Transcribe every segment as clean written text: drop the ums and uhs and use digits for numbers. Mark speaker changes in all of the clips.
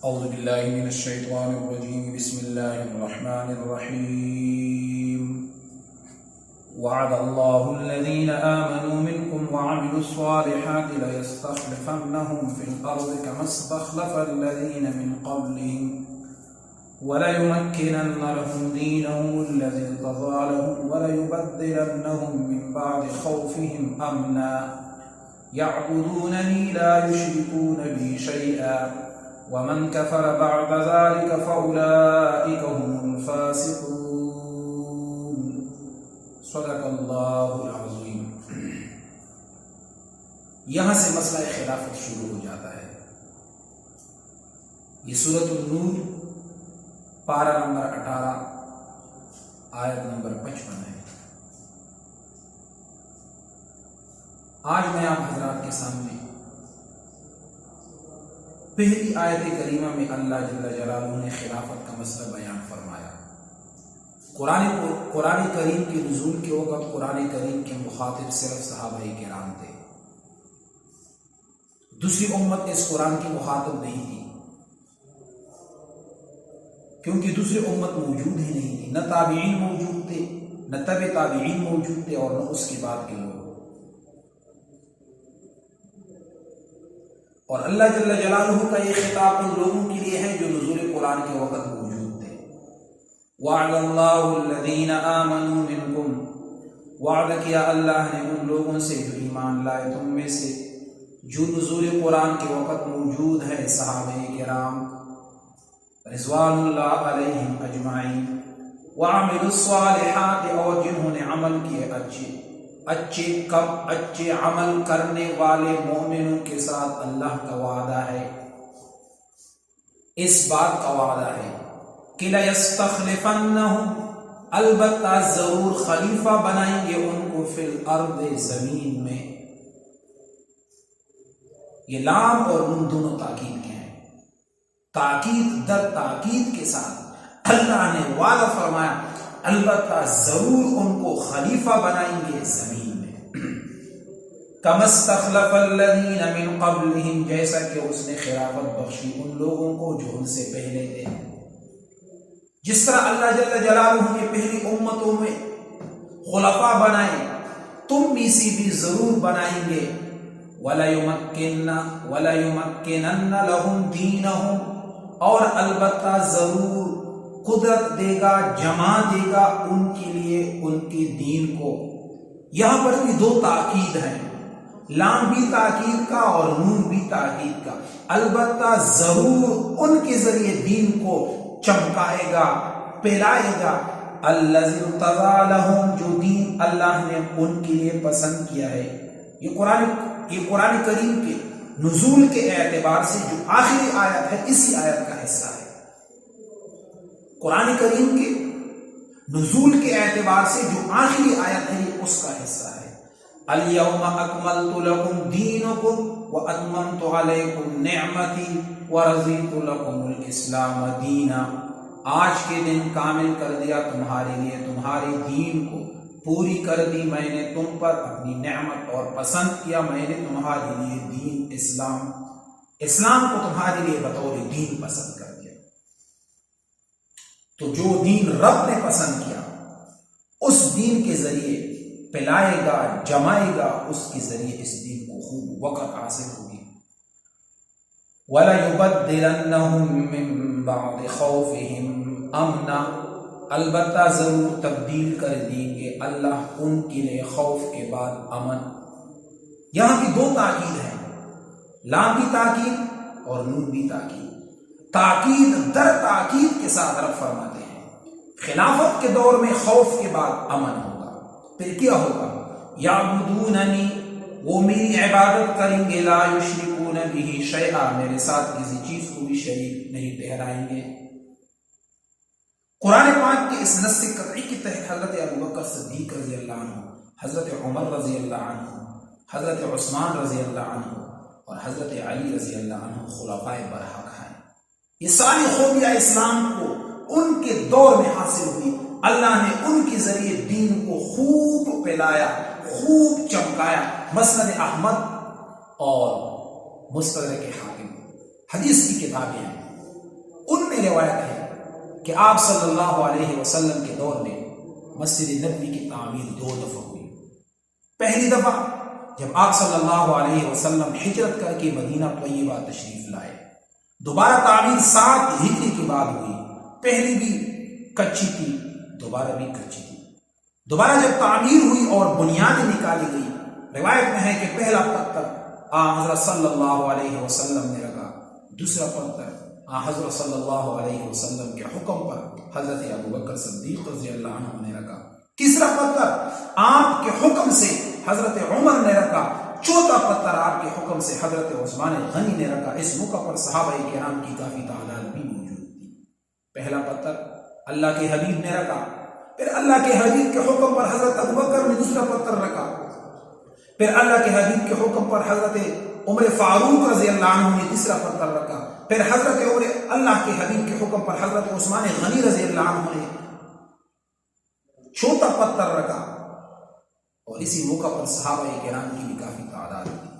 Speaker 1: اعوذ باللہ من الشیطان الرجیم بسم اللہ الرحمن الرحیم وعد اللہ الذین آمنوا منکم وعملوا الصالحات لیستخلفنہم فی الارض کما استخلف الذین من قبلہم وليمكنن لهم دينهم الذي ارتضى لهم وليبدلنهم من بعد خوفهم أمنا يعبدونني لا يشركون بي شيئا ومن كفر بعد ذلك فأولئك هم الفاسقون صدق اللہ العظیم۔ یہاں سے مسئلہ خلافت شروع ہو جاتا ہے۔ یہ سورۃ النور پارہ نمبر 18 آیت نمبر 55 ہے۔ آج میں آپ حضرات کے سامنے پہلی آیت کریمہ میں اللہ جل جلالہ نے خلافت کا مسئلہ بیان فرمایا۔ قرآن کریم کے نزول کے وقت قرآن کریم کے مخاطب صرف صحابہ کرام تھے، دوسری امت اس قرآن کی مخاطب نہیں تھی، کیونکہ دوسری امت موجود ہی نہیں تھی، نہ تابعین موجود تھے، نہ تبع تابعین موجود تھے، اور نہ اس کے بعد کے لوگ۔ اور اللہ جل جلالہ کا یہ خطاب ان لوگوں کے لیے ہے جو نزول قرآن کے وقت موجود تھے۔ وعد اللہ الذین آمنوا منکم، وعد کیا اللہ نے ان لوگوں سے جو ایمان لائے تم میں سے، جو نزول قرآن کے وقت موجود ہے، صحابہ کرام رضوان اللہ علیہم اجمعین، وعملوا الصالحات، اور جنہوں نے عمل کیے اچھے عمل کرنے والے مومنوں کے ساتھ اللہ کا وعدہ ہے، اس بات کا وعدہ ہے کہ لَيَسْتَخْلِفَنَّهُمْ، البتہ ضرور خلیفہ بنائیں گے ان کو، فی الارض، زمین میں۔ یہ لام اور نون دونوں تاکید کے ہیں، تاکید در تاکید کے ساتھ اللہ نے وعدہ فرمایا البتہ ضرور ان کو خلیفہ بنائیں گے زمین میں۔ کما استخلف الذین من قبلہم، جیسا کہ اس نے خلافت بخشی ان لوگوں کو جو ان سے پہلے تھے۔ جس طرح اللہ جل جلالہ نے پہلی امتوں میں خلفاء بنائے، تم بھی ضرور بنائیں گے۔ وَلَيُمَكِّنَنَّ لَهُمْ دِينَهُمْ، اور البتہ ضرور قدرت دے گا، جما دے گا ان کے لیے ان کے دین کو۔ یہاں پر بھی دو تاکید ہیں، لام بھی تاکید کا اور نون بھی تاکید کا۔ البتہ ضرور ان کے ذریعے دین کو چمکائے گا، پھیلائے گا۔ الذی ارتضی لہم، جو دین اللہ نے ان کے لیے پسند کیا ہے۔ یہ قرآن کریم کے نزول کے اعتبار سے جو آخری آیت ہے، اسی آیت کا حصہ ہے۔ قرآن کریم کے نزول کے اعتبار سے جو آخری آیت ہے، یہ اس کا حصہ ہے۔ الیوم اکملت لکم دینکم واتممت علیکم نعمتی ورضیت لکم الاسلام دینا، آج کے دن کامل کر دیا تمہارے لیے تمہارے دین کو، پوری کر دی میں نے تم پر اپنی نعمت، اور پسند کیا میں نے تمہارے لیے دین اسلام کو تمہارے لیے بطور دین پسند کر دیا۔ تو جو دین رب نے پسند کیا، اس دین کے ذریعے پلائے گا، جمائے گا، اس کے ذریعے اس دین کو خوب وقت حاصل ہوگی۔ وَلَيُبَدِّلَنَّهُم مِّن بَعْدِ خَوْفِهِمْ أَمْنًا، البتہ ضرور تبدیل کر دیں گے اللہ ان کے لیے خوف کے بعد امن۔ یہاں بھی دو تاکید ہیں، لام بھی تاکید اور نون بھی تاکید۔ تاکید در تاکید کے ساتھ رب فرماتے ہیں خلافت کے دور میں خوف کے بعد امن ہوگا۔ پھر کیا ہوگا؟ یعبدوننی، وہ میری عبادت کریں گے، لا یشرکون بہ شیئا، میرے ساتھ کسی چیز کو بھی شریک نہیں ٹھہرائیں گے۔ قرآن پاک کے اس نص قطعی کے تحت حضرت ابوبکر صدیق رضی اللہ عنہ، حضرت عمر رضی اللہ عنہ، حضرت عثمان رضی اللہ عنہ اور حضرت علی رضی اللہ عنہ خلفائے برحق ہیں۔ یہ ساری خوبیاں اسلام کو ان کے دور میں حاصل ہوئی، اللہ نے ان کے ذریعے دین کو خوب پھیلایا، خوب چمکایا۔ مسند احمد اور مستدرک حاکم حدیث کی کتابیں ہیں، میں روایت ہے کہ آپ صلی اللہ علیہ وسلم کے دور میں مسجد نبوی کی تعمیر 2 دفعہ ہوئی۔ پہلی دفعہ جب آپ صلی اللہ علیہ وسلم ہجرت کر کے مدینہ طیبہ تشریف لائے، دوبارہ تعمیر 7 ہجری کے بعد ہوئی۔ پہلی بھی کچی تھی، دوبارہ بھی کچی تھی۔ دوبارہ جب تعمیر ہوئی اور بنیادیں نکالی گئی، روایت میں ہے کہ پہلا پتھر حضرت صلی اللہ علیہ وسلم نے رکھا، دوسرا پتھر حضرت صلی اللہ علیہ وسلم کے حکم پر حضرت ابوبکر صدیق رضی اللہ عنہ نے رکھا، تیسرا پتھر آپ کے حکم سے حضرت عمر نے رکھا، چوتھا پتھر آپ کے حکم سے حضرت عثمان غنی نے رکھا۔ اس موقع پر صحابہ کرام کی کافی تعداد بھی موجود تھی۔ پہلا پتھر اللہ کے حبیب نے رکھا، پھر اللہ کے حبیب کے حکم پر حضرت ابوبکر نے دوسرا پتھر رکھا، پھر اللہ کے حبیب کے حکم پر حضرت عمر فاروق رضی اللہ عنہ نے تیسرا پتھر رکھا، پھر حضرت عمر اللہ کے حبیب کے حکم پر حضرت عثمان غنی رضی اللہ عنہ نے چوتھا پتھر رکھا، اور اسی موقع پر صحابہ کرام کی بھی کافی تعداد تھی۔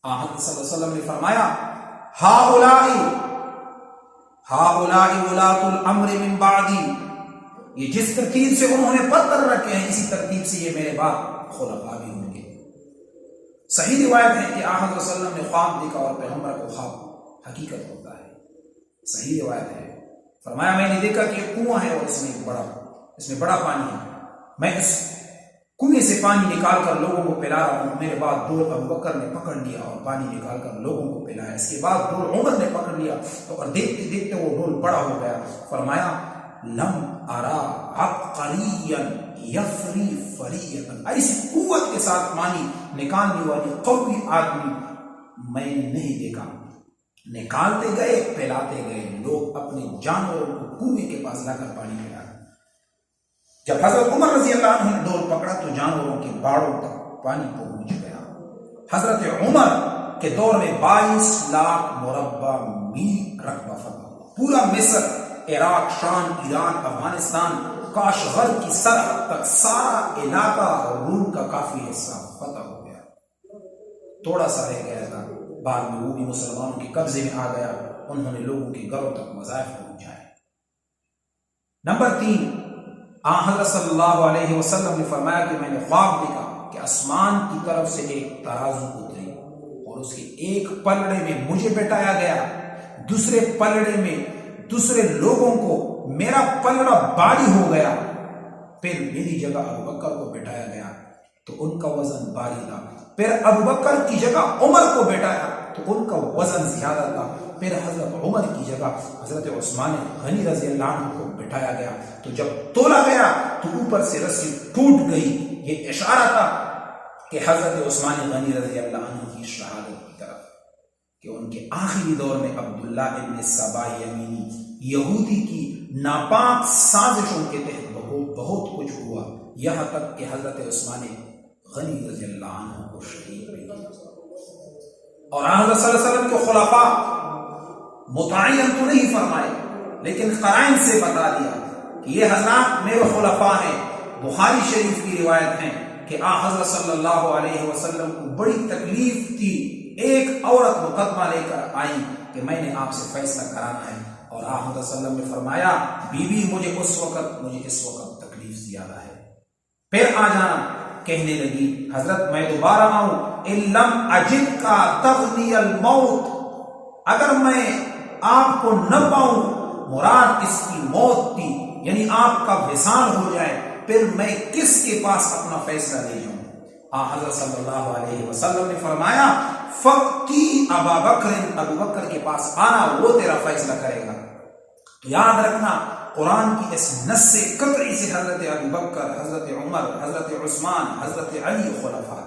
Speaker 1: حضرت صلی اللہ علیہ وسلم نے فرمایا ہؤلاء ولاۃ الامر من بعدی، یہ جس ترتیب سے انہوں نے پتھر رکھے ہیں اسی ترتیب سے یہ میرے بعد خلفاء بھی ہوں گے۔ صحیح روایت ہے کہ حضرت صلی اللہ علیہ وسلم نے خواب دیکھا اور پیغمبر کو خواب حقیقت ہوتا ہے، صحیح روایت ہے۔ فرمایا میں نے دیکھا کہ ایک کنواں ہے اور اس میں بڑا پانی ہے، میں اس کنویں سے پانی نکال کر لوگوں کو پلا رہا ہوں، میرے بعد دور ابوبکر نے پکڑ لیا اور پانی نکال کر لوگوں کو پلایا، اس کے بعد دور عمر نے پکڑ لیا اور دیکھتے دیکھتے وہ ڈول بڑا ہو گیا۔ فرمایا لم ارا عبقریا یفری فریتا، ایسی قوت کے ساتھ پانی نکالنے والی قوی آدمی میں نہیں دیکھا۔ نکالتے گئے پلاتے گئے، لوگ اپنے جانوروں کو کنویں کے پاس لا کر پانی پلا۔ جب حضرت عمر رضی اللہ عنہ نے ڈول پکڑا تو جانوروں کے باڑوں تک پانی پہنچ گیا۔ حضرت عمر کے دور میں 22 لاکھ مربع میل رقبہ فتح ہوا، پورا مصر، عراق، شام، ایران، افغانستان، کاشغر کی سرحد تک سارا علاقہ اور روم کا کافی حصہ فتح ہو گیا۔ تھوڑا سا رہ گیا تھا، بعد میں وہ بھی مسلمانوں کے قبضے میں آ گیا، انہوں نے لوگوں کے گھروں تک وظائف پہنچائے۔ نمبر 3، حضرت صلی اللہ علیہ وسلم نے فرمایا کہ میں نے خواب دیکھا کہ آسمان کی طرف سے ایک ترازو اتری اور اس کے ایک پلڑے میں مجھے بٹھایا گیا، دوسرے پلڑے میں دوسرے لوگوں کو، میرا پلڑا بھاری ہو گیا، پھر میری جگہ ابوبکر کو بٹھایا گیا تو ان کا وزن بھاری تھا، پھر ابوبکر کی جگہ عمر کو بٹھایا تو ان کا وزن زیادہ تھا، پھر حضرت عمر کی جگہ حضرت عثمان غنی رضی اللہ عنہ کو بٹھایا گیا، تو جب تولا گیا تو اوپر سے رسی ٹوٹ گئی۔ یہ اشارہ تھا کہ حضرت عثمان غنی رضی اللہ عنہ کی شہادت کی طرف، کہ ان کے آخری دور میں عبداللہ ابن سبا یمینی یہودی کی ناپاک سازشوں کے تحت بہت کچھ ہوا، یہاں تک کہ حضرت عثمان غنی رضی اللہ عنہ کو شہید بھی کیا۔ اور حضرت صلی اللہ علیہ وسلم کے خلفاء متعین تو نہیں فرمائے لیکن قرائن سے بتا دیا کہ یہ حضرات میرے خلفاء ہیں۔ بخاری شریف کی روایت ہے کہ حضرت صلی اللہ علیہ وسلم کو بڑی تکلیف تھی، ایک عورت مقدمہ لے کر آئی کہ میں نے آپ سے فیصلہ کرانا ہے، اور حضرت صلی اللہ علیہ وسلم نے فرمایا بی مجھے اس وقت تکلیف زیادہ ہے، پھر آ جانا۔ کہنے لگی حضرت میں دوبارہ آؤں، ان لم اجد کا تغنی الموت، اگر میں آپ کو نہ پاؤں، مراد اس کی موت تھی، یعنی آپ کا وصال ہو جائے، پھر میں کس کے پاس اپنا فیصلہ لے جاؤں؟ حضرت صلی اللہ علیہ وسلم نے فرمایا فقتی ابا بکر، ابو بکر کے پاس آنا، وہ تیرا فیصلہ کرے گا۔ تو یاد رکھنا قرآن کی اس نص قطعی سے حضرت ابو بکر، حضرت عمر، حضرت عثمان، حضرت علی خلفاء،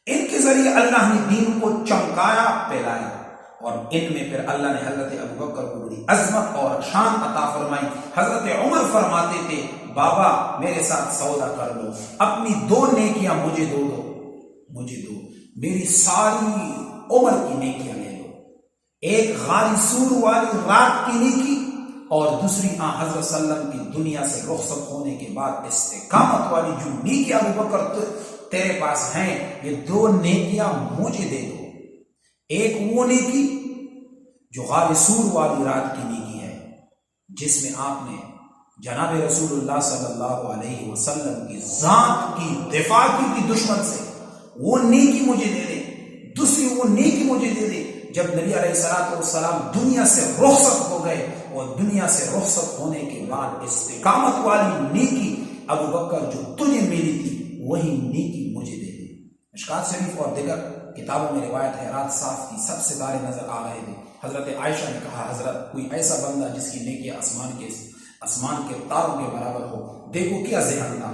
Speaker 1: ان کے ذریعے اللہ نے دین کو چمکایا، پھیلایا، اور ان میں پھر اللہ نے حضرت ابو بکر کو بڑی عظمت اور شان عطا فرمائی۔ حضرت عمر فرماتے تھے بابا میرے ساتھ سودا کر لو، اپنی 2 نیکیاں مجھے دو، میری ساری عمر کی نیکیاں لے لو، ایک غار سور والی رات کی نیکی اور دوسری حضرت صلی اللہ علیہ وسلم کی دنیا سے رخصت ہونے کے بعد استقامت والی جو نیکیاں ابو بکر تیرے پاس ہیں، یہ 2 نیکیاں مجھے دے دو۔ ایک وہ نیکی جو غار سور والی رات کی نیکی ہے، جس میں آپ نے جناب رسول اللہ صلی اللہ علیہ وسلم کی ذات کی دفاع کی تھی دشمن سے، وہ نیکی مجھے دے دے، دوسری وہ نیکی مجھے دے دے جب نبی علیہ الصلوۃ والسلام دنیا سے رخصت ہو گئے، اور دنیا سے رخصت ہونے کے بعد استقامت والی نیکی ابو بکر جو تجھے ملی تھی وہی نیکی مجھے دے دے۔ مشکات شریف اور دیگر کتابوں میں روایت ہے رات صاف تھی، سب ستارے نظر آ رہے تھے، حضرت عائشہ نے کہا حضرت کوئی ایسا بندہ جس کی نیکی آسمان کے تاروں کے برابر ہو، دیکھو کیا ذہن تھا۔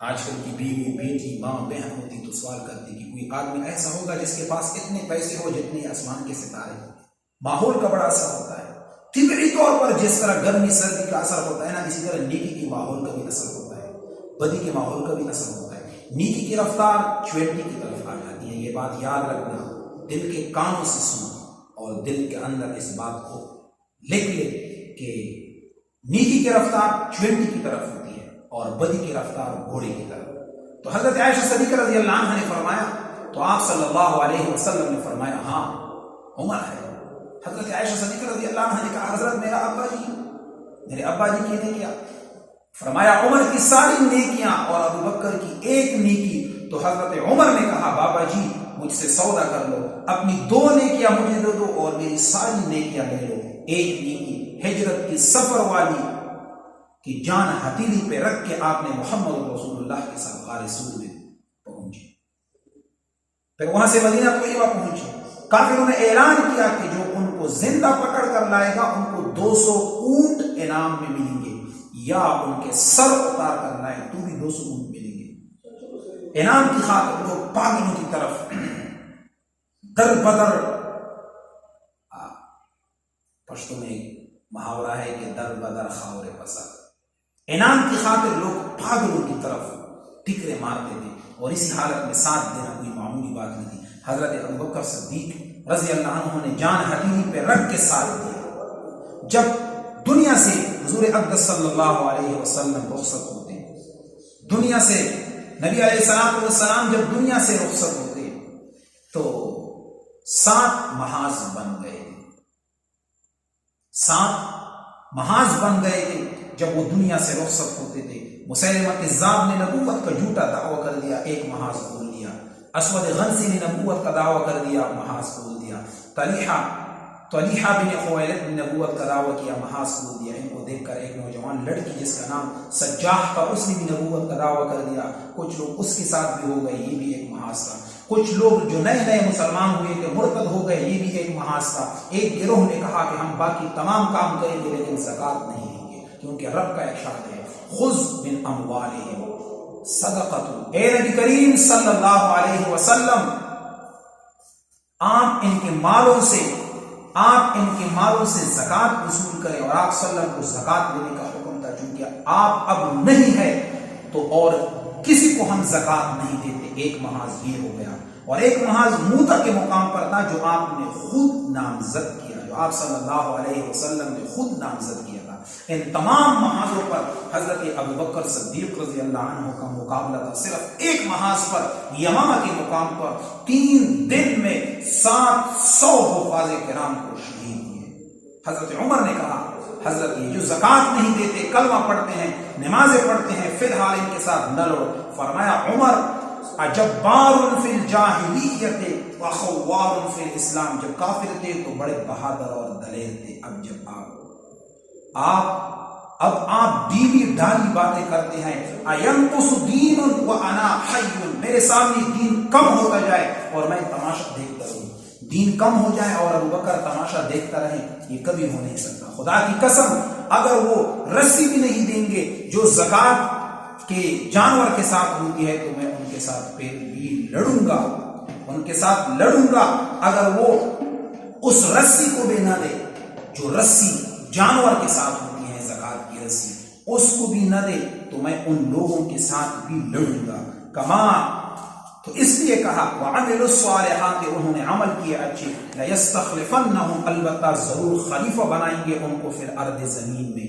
Speaker 1: آج کل کی بیوی بیٹی ماں بہن ہوتی تو سوال کرتی کہ کوئی آدمی ایسا ہوگا جس کے پاس اتنے پیسے ہو جتنے آسمان کے ستارے۔ ماحول کا بڑا اثر ہوتا ہے، طبعی طور پر جس طرح گرمی سردی کا اثر ہوتا ہے نا، اسی طرح نیکی کے ماحول کا بھی اثر ہوتا ہے، بدی کے ماحول کا بھی اثر ہوتا ہے۔ نیکی کی رفتار چویٹی کی طرف آ جاتی ہے، یہ بات یاد رکھنا، دل کے کانوں سے سنو اور دل کے اندر اس بات کو لکھ لے کہ نیکی کی رفتار چویٹی کی طرف ہوتی ہے اور بدی کی رفتار گھوڑے کی طرف۔ تو حضرت عائشہ صدیقہ رضی اللہ عنہ نے فرمایا، تو آپ صلی اللہ علیہ وسلم نے فرمایا ہاں عمر ہے۔ حضرت عائشہ صدیقہ رضی اللہ عنہ نے کہا حضرت میرے ابا جی کی نیکیاں، فرمایا عمر کی ساری نیکیاں اور ابو بکر کی ایک نیکی۔ تو حضرت عمر نے کہا بابا جی مجھ سے سودا کر لو، اپنی 2 نیکیاں مجھے دے دو اور میری ساری نیکیاں لے لو۔ ایک نیکی ہجرت کی سفر والی کہ جان ہتھیلی پہ رکھ کے آپ نے محمد رسول اللہ کے ساتھ غار سور میں پہنچے، پھر وہاں سے مدینہ طیبہ پہنچے۔ کافروں نے اعلان کیا کہ جو ان کو زندہ پکڑ کر لائے گا ان کو 200 اونٹ انعام میں ملیں گے، یا ان کے سر اتار کر لائے تو بھی 200 اونٹ ملیں گے۔ انعام کی خاطر لوگ پاگلوں کی طرف در بدر، پشتو میں محاورہ ہے کہ در بدر خاور پسر، انعام کی خاطر لوگ پاگلوں کی طرف ٹکرے مارتے تھے، اور اسی حالت میں ساتھ دینا کوئی معمولی بات نہیں تھی۔ حضرت ابو بکر صدیق رضی اللہ عنہ نے جان ہتھیلی پہ رکھ کے ساتھ دیا۔ جب دنیا سے حضور اقدس صلی اللہ علیہ وسلم رخصت ہوتے، دنیا سے نبی علیہ السلام جب دنیا سے رخصت ہوتے تو 7 محاذ بن گئے، 7 محاذ بن گئے تھے جب وہ دنیا سے رخصت ہوتے تھے۔ مسیلمہ کذاب نے نبوت کا جھوٹا دعویٰ کر دیا، ایک محاذ کھول دیا۔ اسود غنسی نے نبوت کا دعویٰ کر دیا، محاذ کھول دیا۔ طلیحہ بن خویلد نے نبوت کا دعویٰ کیا، محاذ کھول دیا۔ ان کو دیکھ کر ایک نوجوان لڑکی جس کا نام سجاح تھا اس نے بھی نبوت کا دعویٰ کر دیا، کچھ لوگ اس کے ساتھ بھی ہو گئے، یہ بھی ایک محاذ تھا۔ کچھ لوگ جو نئے مسلمان ہوئے کہ مرتد ہو گئے، یہ بھی ایک محاذ تھا۔ ایک گروہ نے کہا کہ ہم باقی تمام کام کریں گے لیکن زکوٰۃ نہیں دیں گے، کیونکہ رب کا ارشاد ہے خذ من اموالہم صدقۃ۔ اے نبی کریم صلی اللہ علیہ وسلم آپ ان کے مالوں سے زکوٰۃ وصول کریں، اور آپ صلی اللہ علیہ وسلم کو زکوٰۃ دینے کا حکم تھا، چونکہ آپ اب نہیں ہے تو اور کسی کو ہم زکوٰۃ نہیں دیتے۔ ایک محاذ یہ ہو گیا، اور ایک محاذ موتا کے مقام پر تھا جو آپ نے خود نامزد کیا، جو آپ صلی اللہ علیہ وسلم نے خود نامزد کیا تھا۔ ان تمام محاذوں پر حضرت ابو بکر صدیق رضی اللہ عنہ کا مقابلہ تھا۔ صرف ایک محاذ پر یمامہ کے مقام پر 3 دن میں 700 حفاظ کرام کو شہید ہوئے۔ حضرت عمر نے کہا حضرت یہ جو زکوٰۃ نہیں دیتے، کلمہ پڑھتے ہیں، نمازیں پڑھتے ہیں، فی الحال ان کے ساتھ نہ لڑو۔ فرمایا عمر اجبار فی الجاہلیت وخوار فی الاسلام، جب کافر تھے تو بڑے بہادر اور دلیر تھے، اب آپ ڈیلی ڈالی باتیں کرتے ہیں۔ اینقص دین وانا حی، میرے سامنے دین کم ہوتا جائے اور میں تماشا دیکھتا رہوں، دین کم ہو جائے اور ابو بکر تماشا دیکھتا رہے، یہ کبھی ہو نہیں سکتا۔ خدا کی قسم اگر وہ رسی بھی نہیں دیں گے جو زکوٰۃ کے جانور کے ساتھ ہوتی ہے تو میں ان کے ساتھ پھر بھی لڑوں گا، اگر وہ اس رسی کو بھی نہ دے جو رسی جانور کے ساتھ ہوتی ہے، زکوٰۃ کی رسی، اس کو بھی نہ دے تو میں ان لوگوں کے ساتھ بھی لڑوں گا۔ تو اس لیے کہا وَعَمِلُوا الصَّالِحَاتِ، انہوں نے عمل کیے اچھے، لَيَسْتَخْلِفَنَّهُمْ، البتہ ضرور خلیفہ بنائیں گے ان کو فی الارض، زمین میں،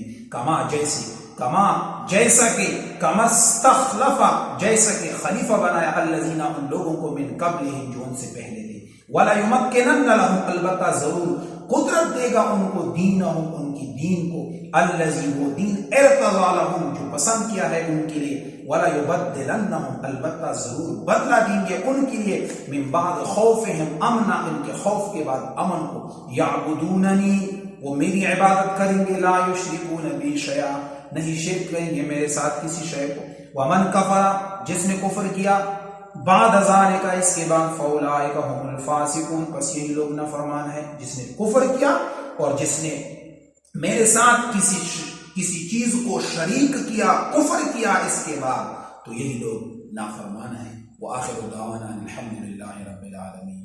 Speaker 1: جیسا کہ خلیفہ بنایا الذین، ان لوگوں کو، من قبلہم جو ان سے پہلے تھے، وَلَيُمَكِّنَنَّ لَهُمْ البتہ ضرور قدرت دے گا ان کو دینہم ان کی دین کو الذی وہ دین ارتضی لہم جو پسند کیا ہے ان کے لیے وَلَيُبَدِّلَنَّهُمْ البتہ ضرور بدلہ دیں گے ان کے لیے من بعد خوفہم امنا ان کے خوف کے بعد امن کو یعبدوننی وہ میری عبادت کریں گے لا یشرکون بی شیئا نہیں شرک کریں گے میرے ساتھ کسی شے کو ومن کفر جس نے کفر کیا بعد ذالک اس کے بعد فاولئک هم الفاسقون پس یہی لوگ نافرمان ہے جس نے کفر کیا اور جس نے میرے ساتھ کسی چیز کو شریک کیا کفر کیا اس کے بعد تو یہی لوگ نافرمان ہیں وآخر دعوانا الحمدللہ رب العالمین.